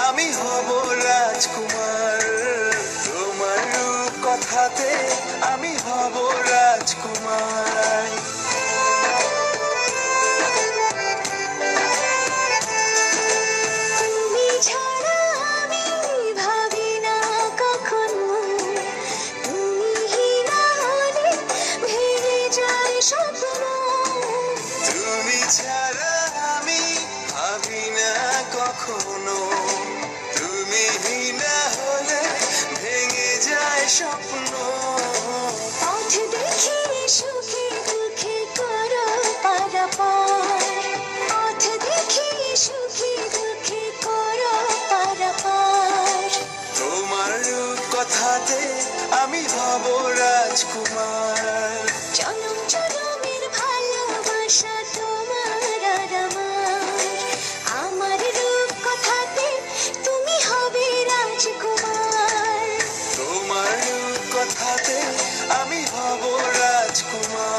আমি হব রাজকুমার, তোমার রূপ কথাতে আমি হব রাজকুমার। তুমি ছাড়া আমি ভাবি না কখনো, তুমি না হলে ভেঙে যায় স্বপ্ন। তুমি ছাড়া আমি ভাবি না কখনো, তুমি না হলে ভেঙে যায় স্বপ্ন। পথ দেখি সুখে দুঃখে করো পারাপার, পথ দেখি সুখে দুঃখে করো পারাপার। তোমার রূপ কথাতে আমি হব রাজকুমার। জনম জনমের ভালোবাসা তোমার আর আমার, আমার রূপ কথাতে তুমি হবে রাজকুমার। তোমার রূপ কথাতে আমি হব রাজকুমার।